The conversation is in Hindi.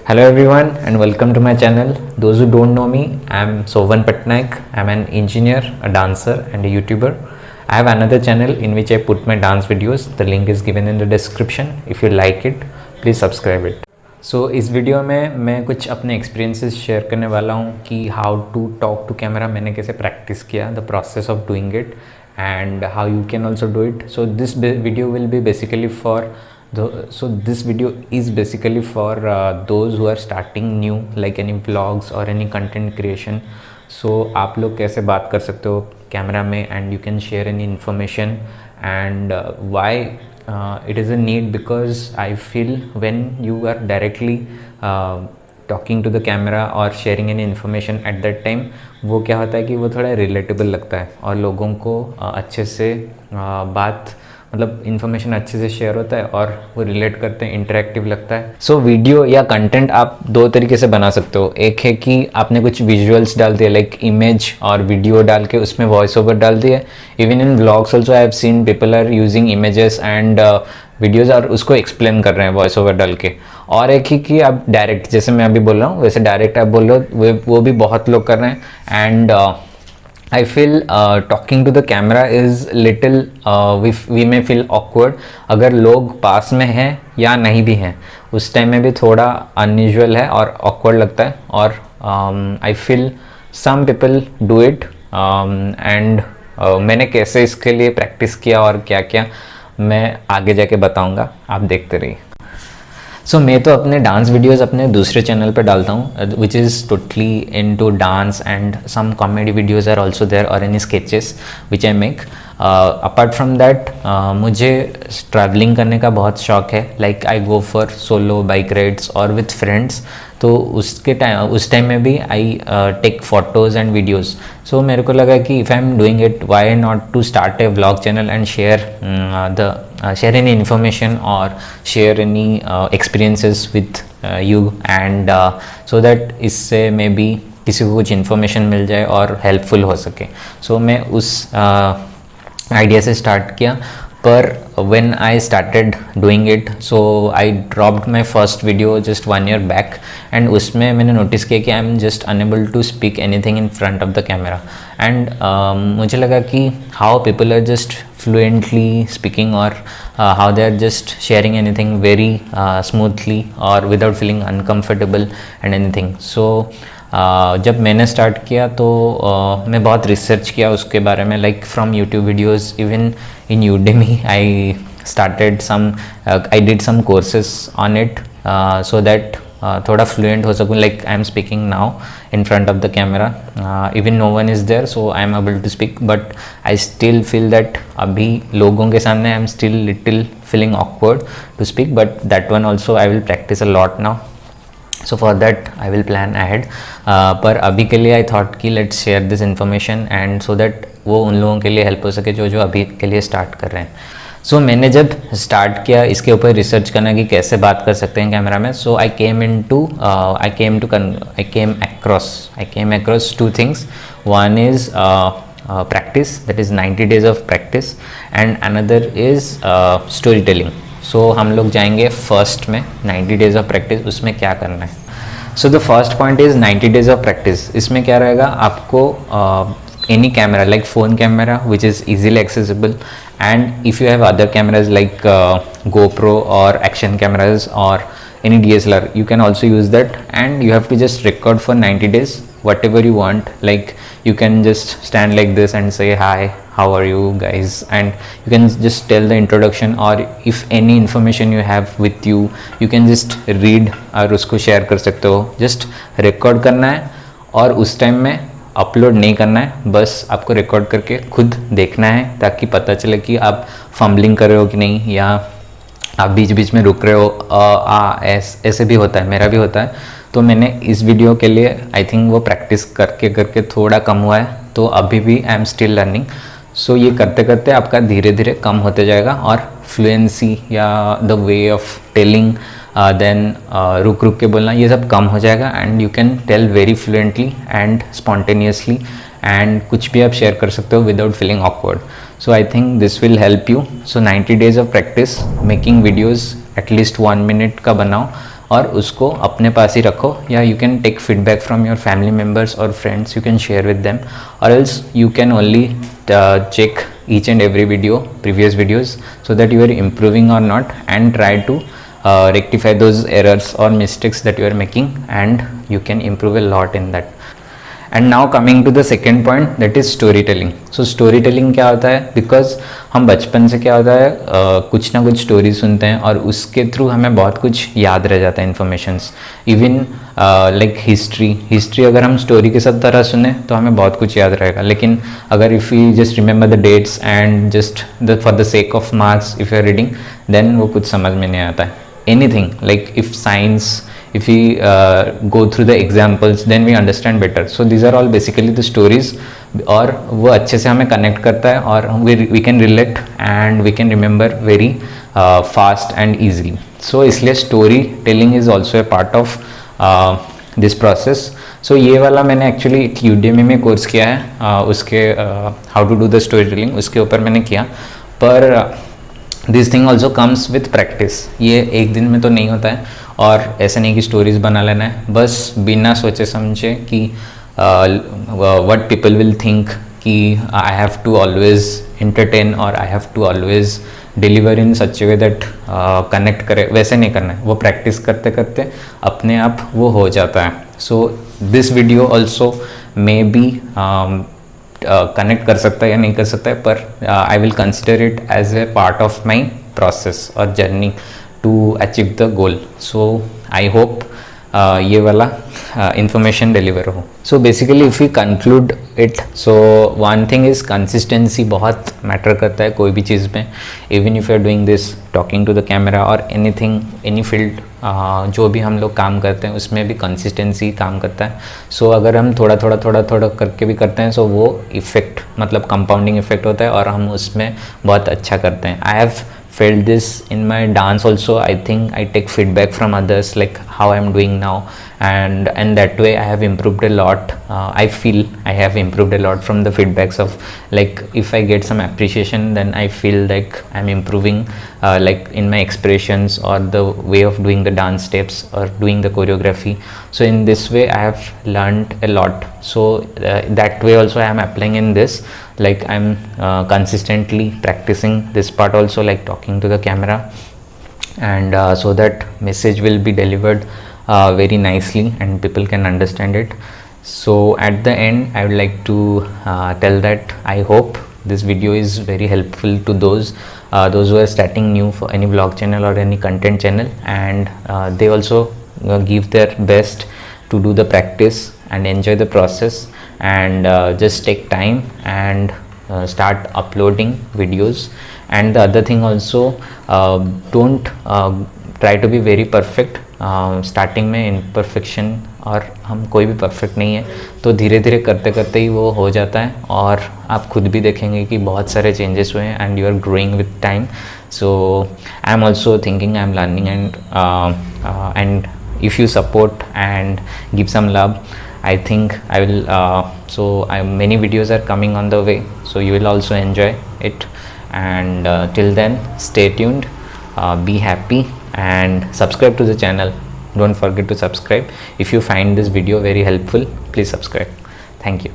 Hello everyone and welcome to my channel. Those who don't know me, I am Sovan Patnaik. I am an engineer, a dancer and a YouTuber. I have another channel in which I put my dance videos. The link is given in the description. If you like it, please subscribe it. So इस वीडियो में मैं कुछ अपने एक्सपीरियंसेस शेयर करने वाला हूँ कि how to talk to camera मैंने कैसे प्रैक्टिस किया, the process of doing it and how you can also do it. So this video will be basically for this video is basically for those who are starting new, like any vlogs or any content creation. So आप लोग कैसे बात कर सकते हो कैमरा में and you can share any information and why it is a need, because I feel when you are directly talking to the camera और sharing any information at that time, वो क्या होता है कि वो थोड़ा रिलेटेबल लगता है और लोगों को अच्छे से बात मतलब इन्फॉर्मेशन अच्छे से शेयर होता है और वो रिलेट करते हैं, इंटरेक्टिव लगता है. सो वीडियो या कंटेंट आप दो तरीके से बना सकते हो. एक है कि आपने कुछ विजुअल्स डाल दिए लाइक इमेज और वीडियो डाल के उसमें वॉइस ओवर डाल दिया. Even in vlogs also I have seen people are using images and videos और उसको एक्सप्लेन कर रहे हैं वॉइस ओवर डाल के. और एक ही कि आप डायरेक्ट, जैसे मैं अभी बोल रहा हूँ वैसे डायरेक्ट आप बोल रहे हो, वो भी बहुत लोग कर रहे हैं. And I feel talking to the camera is little we may feel awkward. अगर लोग पास में हैं या नहीं भी हैं उस टाइम में भी थोड़ा अनयूजुअल है और ऑकवर्ड लगता है. और I feel some people do it and मैंने कैसे इसके लिए प्रैक्टिस किया और क्या क्या मैं आगे जाके बताऊंगा, आप देखते रहिए. सो मैं तो अपने डांस वीडियोस अपने दूसरे चैनल पे डालता हूँ which is totally into dance and some comedy videos are also there और any sketches which I make. Apart from that मुझे ट्रैवलिंग करने का बहुत शौक है. Like I go for solo bike rides और विथ फ्रेंड्स. तो उस टाइम में भी I take photos and videos. So मेरे को लगा कि if I am doing it, why not to start a vlog channel and share any information or share any experiences with you and so that इससे मे बी किसी को कुछ इन्फॉर्मेशन मिल जाए और हेल्पफुल हो सके. सो मैं उस आइडिया से स्टार्ट किया. पर when I started doing it, so I dropped my first video just 1 year back and उसमें मैंने नोटिस किया कि I am just unable to speak anything in front of the camera. and मुझे लगा कि how people are just fluently speaking or how they are just sharing anything very smoothly or without feeling uncomfortable and anything. So जब मैंने स्टार्ट किया तो मैं बहुत रिसर्च किया उसके बारे में, like from YouTube videos, even in Udemy I started some, I did some courses on it so that थोड़ा फ्लुएंट हो सकूँ. Like I am speaking now in front of the camera, even no one is there, so I am able to speak. But I still feel that अभी लोगों के सामने I am still little feeling awkward to speak. But that one also I will practice a lot now. So for that I will plan ahead. पर अभी के लिए आई थॉट कि let's share this information and so that वो उन लोगों के लिए हेल्प हो सके जो अभी के लिए स्टार्ट कर रहे हैं. सो मैंने जब स्टार्ट किया इसके ऊपर रिसर्च करना कि कैसे बात कर सकते हैं कैमरा में, so I came across two things. One is practice, that is 90 days of practice, and another is story telling. सो हम लोग जाएंगे फर्स्ट में 90 डेज ऑफ प्रैक्टिस, उसमें क्या करना है. So the first point is 90 days of practice. इसमें क्या रहेगा, आपको any camera like phone camera which is easily accessible, and if you have other cameras like GoPro और एक्शन कैमराज और any DSLR, you can also use that, and you have to just record for 90 days whatever you want. Like you can just stand like this and say hi, how are you guys, and you can just tell the introduction, or if any information you have with you, you can just read और उसको share कर सकते हो. just record करना है और उस टाइम में अपलोड नहीं करना है, बस आपको रिकॉर्ड करके खुद देखना है ताकि पता चले कि आप फम्बलिंग कर रहे हो कि नहीं, या आप बीच बीच में रुक रहे हो. ऐसे भी होता है, मेरा भी होता है. तो मैंने इस वीडियो के लिए आई थिंक वो प्रैक्टिस करके करके थोड़ा कम हुआ है, तो अभी भी आई एम स्टिल लर्निंग. सो ये करते करते आपका धीरे धीरे कम होते जाएगा और फ्लुएंसी या the way of telling, then रुक रुक के बोलना, ये सब कम हो जाएगा and you can tell very fluently and spontaneously, and कुछ भी आप शेयर कर सकते हो without feeling awkward. So I think this will help you. So 90 days of practice, making videos at least 1 minute का बनाओ और उसको अपने पास ही रखो, या you can take feedback from your family members और friends, you can share with them, और else you can only check each and every video, previous videos, so that you are improving or not, and try to rectify those errors or mistakes that you are making, and you can improve a lot in that. And now coming to the second point, that is story telling. So story telling क्या होता है, बिकॉज हम बचपन से क्या होता है कुछ ना कुछ स्टोरी सुनते हैं और उसके थ्रू हमें बहुत कुछ याद रह जाता है, इन्फॉर्मेशंस. इवन लाइक हिस्ट्री अगर हम स्टोरी के साथ तरह सुने तो हमें बहुत कुछ याद रहेगा. लेकिन अगर if you just remember the dates and just for the sake of marks if you are reading, then वो कुछ समझ में नहीं आता है. Anything like if science, if we go through the examples, then we understand better. So these are all basically the stories, और वो अच्छे से हमें कनेक्ट करता है और we can relate and we can remember very fast and easily. So इसलिए story telling is also a part of this process. So ये वाला मैंने एक्चुअली Udemy में कोर्स किया है, उसके how to do the story telling उसके ऊपर मैंने किया. पर this thing also comes with practice. ये एक दिन में तो नहीं होता है, और ऐसा नहीं कि स्टोरीज बना लेना है बस बिना सोचे समझे कि व्हाट पीपल विल थिंक, कि I have to always entertain और I have to always deliver in such way that connect करे. वैसे नहीं करना है, वो प्रैक्टिस करते करते अपने आप वो हो जाता है. So this video also may be connect कर सकता है या नहीं कर सकता है, पर I will consider it as a part of my process और journey to achieve the goal. So I hope ये वाला information deliver हो. So basically if we conclude it, so one thing is consistency बहुत matter करता है कोई भी चीज़ में. Even if you are doing this talking to the camera or anything, any field, जो भी हम लोग काम करते हैं उसमें भी consistency काम करता है. So अगर हम थोड़ा थोड़ा करके भी करते हैं, so वो effect मतलब compounding effect होता है और हम उसमें बहुत अच्छा करते हैं. I have felt this in my dance also. I think I take feedback from others like how I am doing now, and that way I have improved a lot. I feel I have improved a lot from the feedbacks of, like, if I get some appreciation, then I feel like I'm improving like in my expressions or the way of doing the dance steps or doing the choreography. So in this way I have learned a lot. So that way also I am applying in this, like I'm consistently practicing this part also, like talking to the camera, and so that message will be delivered very nicely and people can understand it. So at the end I would like to tell that I hope this video is very helpful to those who are starting new for any vlog channel or any content channel, and they also give their best to do the practice and enjoy the process, and just take time and start uploading videos. And the other thing also, don't try to be very perfect. Starting में इम्परफेक्शन, और हम कोई भी परफेक्ट नहीं है, तो धीरे धीरे करते करते ही वो हो जाता है, और आप खुद भी देखेंगे कि बहुत सारे चेंजेस हुए हैं and you are growing with time. So I am also thinking, I am learning, and if you support and give some love, I think I will many videos are coming on the way, so you will also enjoy it. And till then, stay tuned, be happy, and subscribe to the channel. Don't forget to subscribe. If you find this video very helpful, please subscribe. Thank you.